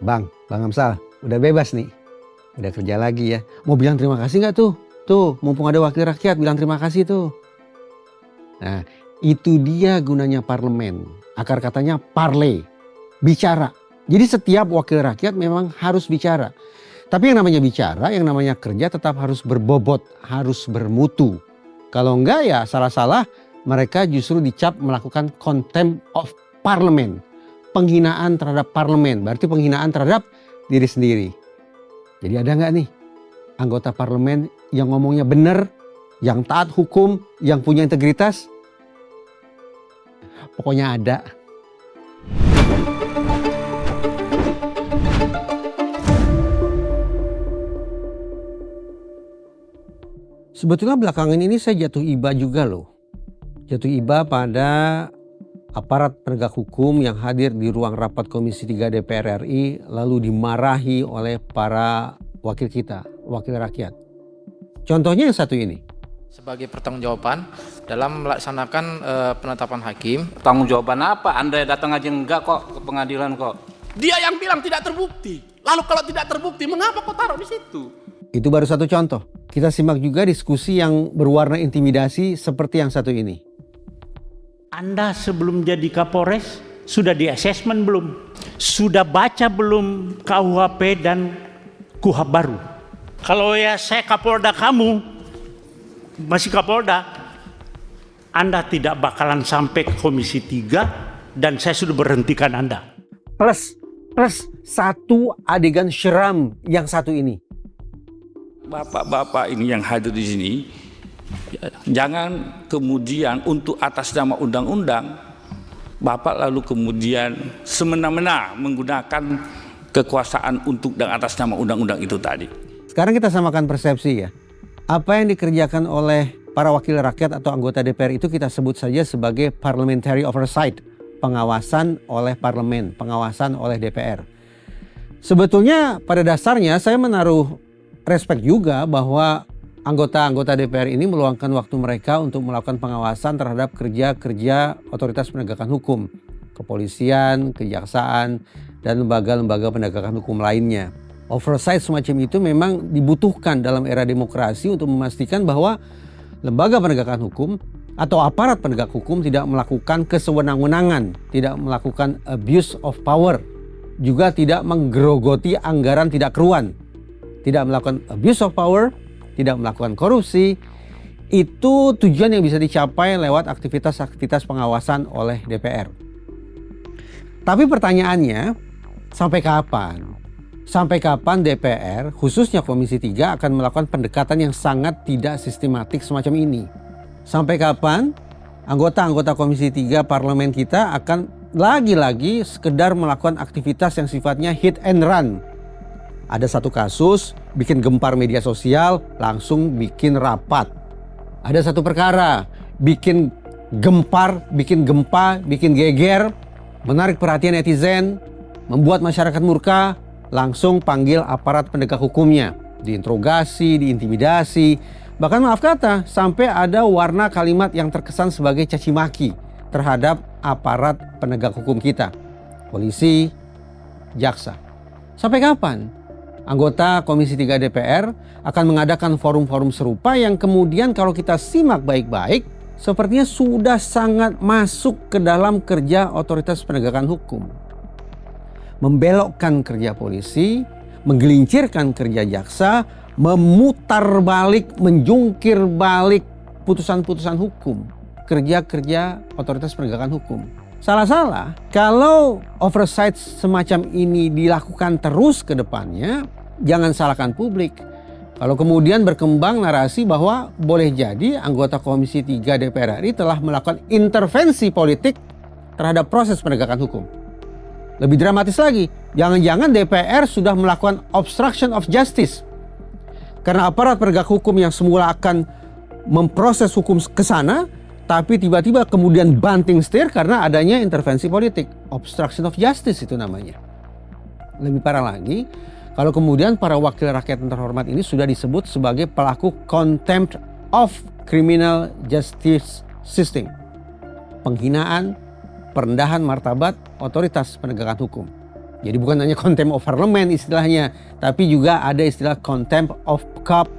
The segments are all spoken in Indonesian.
Bang Amsal, udah bebas nih. Udah kerja lagi ya. Mau bilang terima kasih nggak tuh? Tuh, mumpung ada wakil rakyat bilang terima kasih tuh. Nah, itu dia gunanya parlemen. Akar katanya parle, bicara. Jadi setiap wakil rakyat memang harus bicara. Tapi yang namanya bicara, yang namanya kerja tetap harus berbobot, harus bermutu. Kalau enggak ya salah-salah, mereka justru dicap melakukan contempt of parliament. Penghinaan terhadap parlemen, berarti penghinaan terhadap diri sendiri. Jadi ada nggak nih anggota parlemen yang ngomongnya benar, yang taat hukum, yang punya integritas? Pokoknya ada. Sebetulnya belakangan ini saya jatuh iba juga loh. Jatuh iba pada aparat penegak hukum yang hadir di ruang rapat Komisi 3 DPR RI lalu dimarahi oleh para wakil kita, wakil rakyat. Contohnya yang satu ini. Sebagai pertanggungjawaban dalam melaksanakan penetapan hakim. Pertanggungjawaban apa? Anda datang aja enggak kok ke pengadilan kok. Dia yang bilang tidak terbukti. Lalu kalau tidak terbukti, mengapa kau taruh di situ? Itu baru satu contoh. Kita simak juga diskusi yang berwarna intimidasi seperti yang satu ini. Anda sebelum jadi Kapolres sudah di assessment belum? Sudah baca belum KUHP dan KUHP baru? Kalau ya saya Kapolda kamu, masih Kapolda, Anda tidak bakalan sampai ke Komisi 3 dan saya sudah berhentikan Anda. Plus satu adegan seram yang satu ini. Bapak-bapak ini yang hadir di sini, jangan kemudian untuk atas nama undang-undang, Bapak lalu kemudian semena-mena menggunakan kekuasaan untuk dan atas nama undang-undang itu tadi. Sekarang kita samakan persepsi ya. Apa yang dikerjakan oleh para wakil rakyat atau anggota DPR itu kita sebut saja sebagai parliamentary oversight. Pengawasan oleh parlemen, pengawasan oleh DPR. Sebetulnya pada dasarnya saya menaruh respect juga bahwa anggota-anggota DPR ini meluangkan waktu mereka untuk melakukan pengawasan terhadap kerja-kerja otoritas penegakan hukum, kepolisian, kejaksaan, dan lembaga-lembaga penegakan hukum lainnya. Oversight semacam itu memang dibutuhkan dalam era demokrasi untuk memastikan bahwa lembaga penegakan hukum atau aparat penegak hukum tidak melakukan kesewenang-wenangan, tidak melakukan abuse of power, juga tidak menggerogoti anggaran tidak keruan, tidak melakukan abuse of power, tidak melakukan korupsi. Itu tujuan yang bisa dicapai lewat aktivitas-aktivitas pengawasan oleh DPR. Tapi pertanyaannya, sampai kapan? Sampai kapan DPR, khususnya Komisi 3 akan melakukan pendekatan yang sangat tidak sistematik semacam ini? Sampai kapan anggota-anggota Komisi 3 parlemen kita akan lagi-lagi sekedar melakukan aktivitas yang sifatnya hit and run? Ada satu kasus, bikin gempar media sosial, langsung bikin rapat. Ada satu perkara, bikin gempar, bikin gempa, bikin geger, menarik perhatian netizen, membuat masyarakat murka, langsung panggil aparat penegak hukumnya. Diinterogasi, diintimidasi, bahkan maaf kata, sampai ada warna kalimat yang terkesan sebagai caci maki terhadap aparat penegak hukum kita. Polisi, jaksa. Sampai kapan anggota Komisi 3 DPR akan mengadakan forum-forum serupa yang kemudian kalau kita simak baik-baik sepertinya sudah sangat masuk ke dalam kerja otoritas penegakan hukum. Membelokkan kerja polisi, menggelincirkan kerja jaksa, memutar balik, menjungkir balik putusan-putusan hukum, kerja-kerja otoritas penegakan hukum. Salah-salah kalau oversight semacam ini dilakukan terus ke depannya, jangan salahkan publik. Kalau kemudian berkembang narasi bahwa boleh jadi anggota Komisi 3 DPR RI telah melakukan intervensi politik terhadap proses penegakan hukum. Lebih dramatis lagi, jangan-jangan DPR sudah melakukan obstruction of justice. Karena aparat penegak hukum yang semula akan memproses hukum ke sana, tapi tiba-tiba kemudian banting setir karena adanya intervensi politik. Obstruction of justice itu namanya. Lebih parah lagi, kalau kemudian para wakil rakyat yang terhormat ini sudah disebut sebagai pelaku contempt of criminal justice system. Penghinaan, perendahan martabat otoritas penegakan hukum. Jadi bukan hanya contempt of parliament istilahnya, tapi juga ada istilah contempt of court,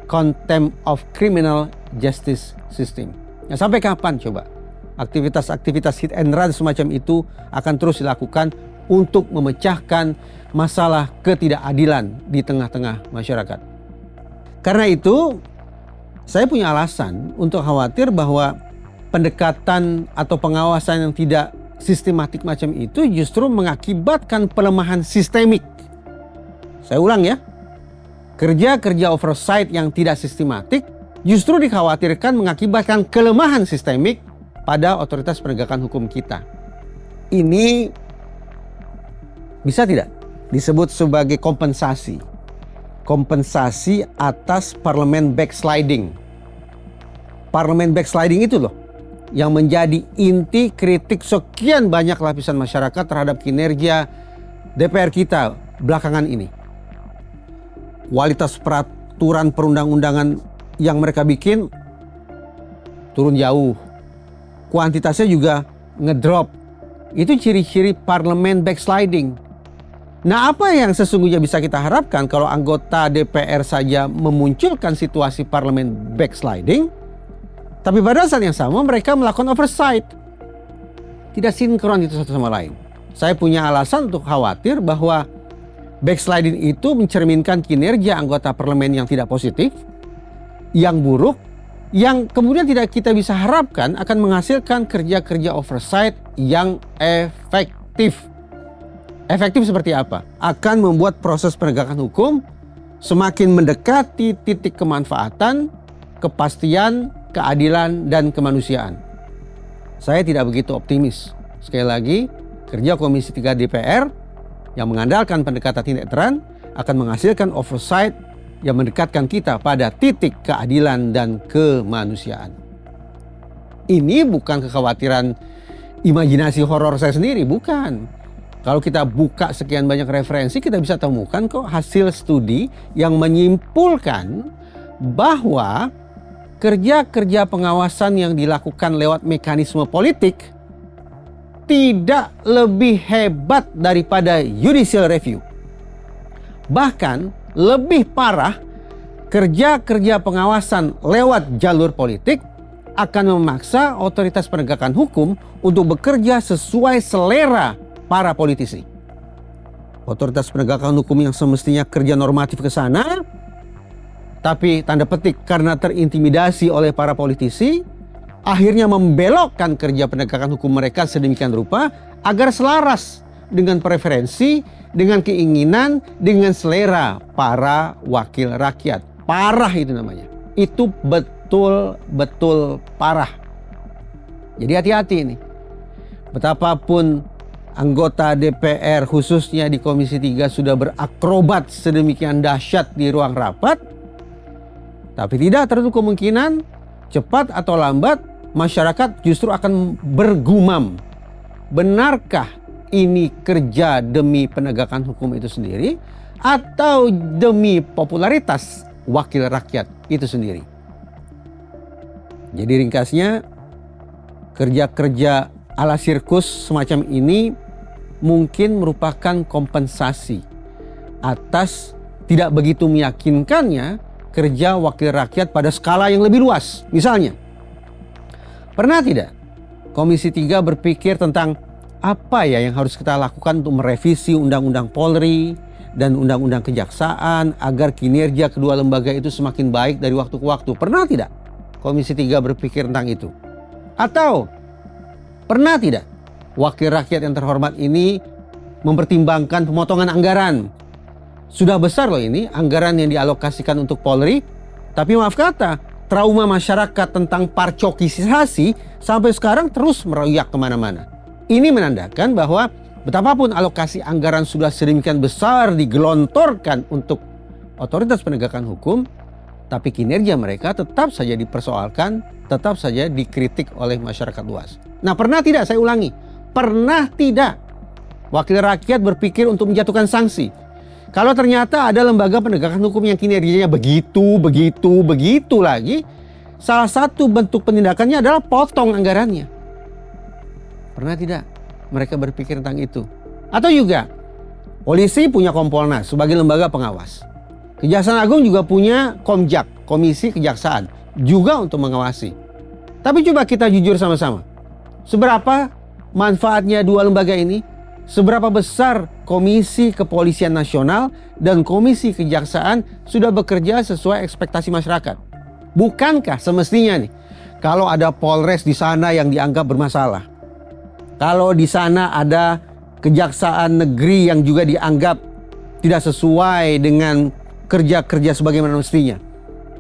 contempt of criminal justice system. Nah, sampai kapan coba aktivitas-aktivitas hit and run semacam itu akan terus dilakukan untuk memecahkan masalah ketidakadilan di tengah-tengah masyarakat. Karena itu, saya punya alasan untuk khawatir bahwa pendekatan atau pengawasan yang tidak sistematik macam itu justru mengakibatkan pelemahan sistemik. Saya ulang ya, kerja-kerja oversight yang tidak sistematik justru dikhawatirkan mengakibatkan kelemahan sistemik pada otoritas penegakan hukum kita. Ini bisa tidak disebut sebagai kompensasi? Kompensasi atas parlemen backsliding. Parlemen backsliding itu loh yang menjadi inti kritik sekian banyak lapisan masyarakat terhadap kinerja DPR kita belakangan ini. Kualitas peraturan perundang-undangan yang mereka bikin turun jauh. Kuantitasnya juga ngedrop. Itu ciri-ciri parlemen backsliding. Nah, apa yang sesungguhnya bisa kita harapkan kalau anggota DPR saja memunculkan situasi parlemen backsliding, tapi pada saat yang sama mereka melakukan oversight. Tidak sinkron itu satu sama lain. Saya punya alasan untuk khawatir bahwa backsliding itu mencerminkan kinerja anggota parlemen yang tidak positif, yang buruk, yang kemudian tidak kita bisa harapkan akan menghasilkan kerja-kerja oversight yang efektif. Efektif seperti apa? Akan membuat proses penegakan hukum semakin mendekati titik kemanfaatan, kepastian, keadilan, dan kemanusiaan. Saya tidak begitu optimis. Sekali lagi, kerja Komisi 3 DPR yang mengandalkan pendekatan tindak teran akan menghasilkan oversight yang mendekatkan kita pada titik keadilan dan kemanusiaan. Ini bukan kekhawatiran imajinasi horor saya sendiri, bukan. Kalau kita buka sekian banyak referensi, kita bisa temukan kok hasil studi yang menyimpulkan bahwa kerja-kerja pengawasan yang dilakukan lewat mekanisme politik tidak lebih hebat daripada judicial review. Bahkan lebih parah, kerja-kerja pengawasan lewat jalur politik akan memaksa otoritas penegakan hukum untuk bekerja sesuai selera para politisi. Otoritas penegakan hukum yang semestinya kerja normatif ke sana, tapi tanda petik karena terintimidasi oleh para politisi, akhirnya membelokkan kerja penegakan hukum mereka sedemikian rupa agar selaras dengan preferensi, dengan keinginan, dengan selera para wakil rakyat. Parah itu namanya. Itu betul-betul parah. Jadi hati-hati ini. Betapapun anggota DPR khususnya di Komisi 3 sudah berakrobat sedemikian dahsyat di ruang rapat, tapi tidak tertutup kemungkinan cepat atau lambat masyarakat justru akan bergumam. Benarkah ini kerja demi penegakan hukum itu sendiri atau demi popularitas wakil rakyat itu sendiri? Jadi ringkasnya, kerja-kerja ala sirkus semacam ini mungkin merupakan kompensasi atas tidak begitu meyakinkannya kerja wakil rakyat pada skala yang lebih luas. Misalnya, pernah tidak Komisi 3 berpikir tentang apa ya yang harus kita lakukan untuk merevisi Undang-Undang Polri dan Undang-Undang Kejaksaan agar kinerja kedua lembaga itu semakin baik dari waktu ke waktu? Pernah tidak Komisi 3 berpikir tentang itu? Atau pernah tidak wakil rakyat yang terhormat ini mempertimbangkan pemotongan anggaran? Sudah besar loh ini anggaran yang dialokasikan untuk Polri, tapi maaf kata, trauma masyarakat tentang parcokisasi sampai sekarang terus meroyak kemana-mana. Ini menandakan bahwa betapapun alokasi anggaran sudah sedemikian besar digelontorkan untuk otoritas penegakan hukum, tapi kinerja mereka tetap saja dipersoalkan, tetap saja dikritik oleh masyarakat luas. Nah, pernah tidak, saya ulangi, pernah tidak wakil rakyat berpikir untuk menjatuhkan sanksi kalau ternyata ada lembaga penegakan hukum yang kinerjanya begitu lagi? Salah satu bentuk penindakannya adalah potong anggarannya. Pernah tidak mereka berpikir tentang itu? Atau juga Polisi punya Kompolnas sebagai lembaga pengawas. Kejaksaan Agung juga punya Komjak, Komisi Kejaksaan, juga untuk mengawasi. Tapi coba kita jujur sama-sama. Seberapa manfaatnya dua lembaga ini? Seberapa besar Komisi Kepolisian Nasional dan Komisi Kejaksaan sudah bekerja sesuai ekspektasi masyarakat? Bukankah semestinya nih, kalau ada Polres di sana yang dianggap bermasalah, kalau di sana ada Kejaksaan Negeri yang juga dianggap tidak sesuai dengan kerja-kerja sebagaimana mestinya,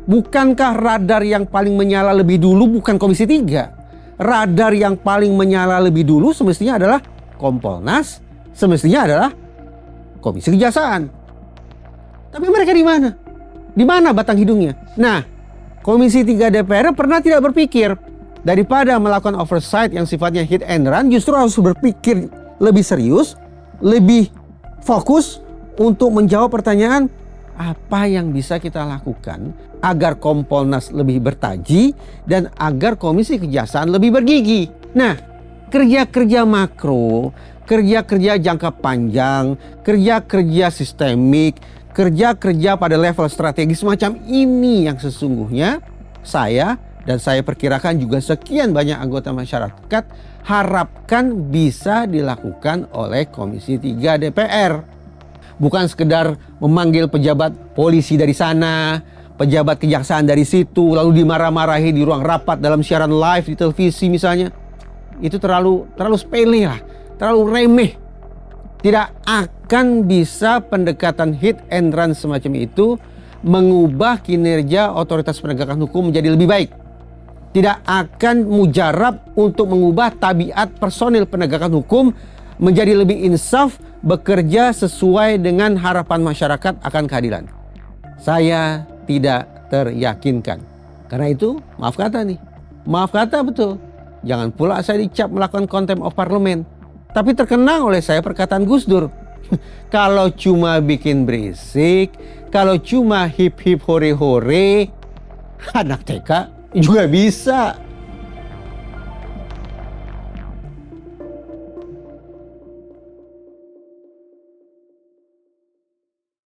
bukankah radar yang paling menyala lebih dulu bukan Komisi 3? Radar yang paling menyala lebih dulu semestinya adalah Kompolnas, semestinya adalah Komisi Kejaksaan. Tapi mereka di mana? Di mana batang hidungnya? Nah, Komisi 3 DPR pernah tidak berpikir daripada melakukan oversight yang sifatnya hit and run, justru harus berpikir lebih serius, lebih fokus untuk menjawab pertanyaan apa yang bisa kita lakukan agar Kompolnas lebih bertaji dan agar Komisi Kejaksaan lebih bergigi. Nah, kerja-kerja makro, kerja-kerja jangka panjang, kerja-kerja sistemik, kerja-kerja pada level strategis macam ini yang sesungguhnya saya perkirakan juga sekian banyak anggota masyarakat harapkan bisa dilakukan oleh Komisi 3 DPR. Bukan sekedar memanggil pejabat polisi dari sana, pejabat kejaksaan dari situ, lalu dimarah-marahi di ruang rapat dalam siaran live di televisi misalnya. Itu terlalu sepele lah, terlalu remeh. Tidak akan bisa pendekatan hit and run semacam itu mengubah kinerja otoritas penegakan hukum menjadi lebih baik. Tidak akan mujarab untuk mengubah tabiat personil penegakan hukum menjadi lebih insaf, bekerja sesuai dengan harapan masyarakat akan keadilan. Saya tidak teryakinkan. Karena itu, maaf kata nih. Maaf kata betul. Jangan pula saya dicap melakukan contempt of parliament. Tapi terkenang oleh saya perkataan Gus Dur. Kalau cuma bikin berisik, kalau cuma hip hip hore hore, anak TK juga bisa.